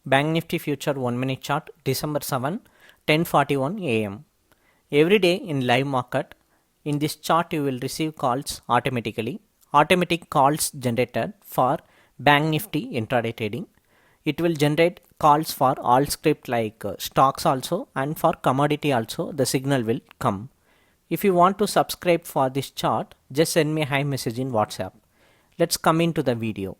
Bank Nifty Future 1 minute chart December 7, 10:41 am. Every day in live market, in this chart you will receive calls automatically. Automatic calls generated for Bank Nifty intraday trading. It will generate calls for all script like stocks also, and for commodity also the signal will come. If you want to subscribe for this chart, just send me a hi message in WhatsApp. Let's come into the video.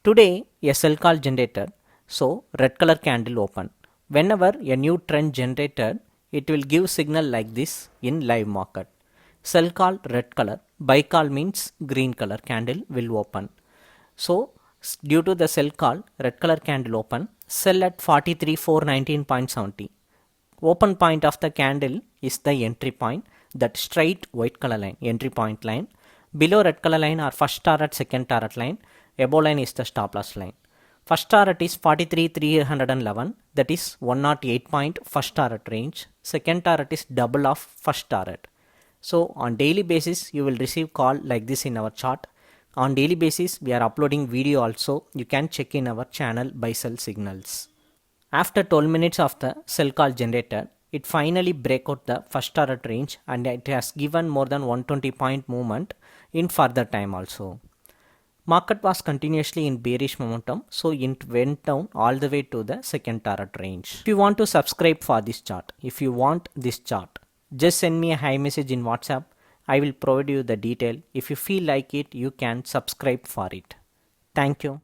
Today a sell call generated, so red color candle open. Whenever a new trend generated, it will give signal like this in live market. Sell call red color, buy call means green color candle will open. So due to the sell call, red color candle open, sell at 43,419.70. Open point of the candle is the entry point, that straight white color line, entry point line. Below red color line are first target, second target line. Above line is the stop loss line. First target is 43,311, that is 108 point first target range. Second target is double of first target. So on daily basis you will receive call like this in our chart. On daily basis we are uploading video also. You can check in our channel buy sell signals. After 12 minutes of the sell call generated, it finally break out the first target range and it has given more than 120 point movement in further time also. Market was continuously in bearish momentum, so it went down all the way to the second target range. If you want to subscribe for this chart, if you want this chart, just send me a hi message in WhatsApp. I will provide you the detail. If you feel like it, you can subscribe for it. Thank you.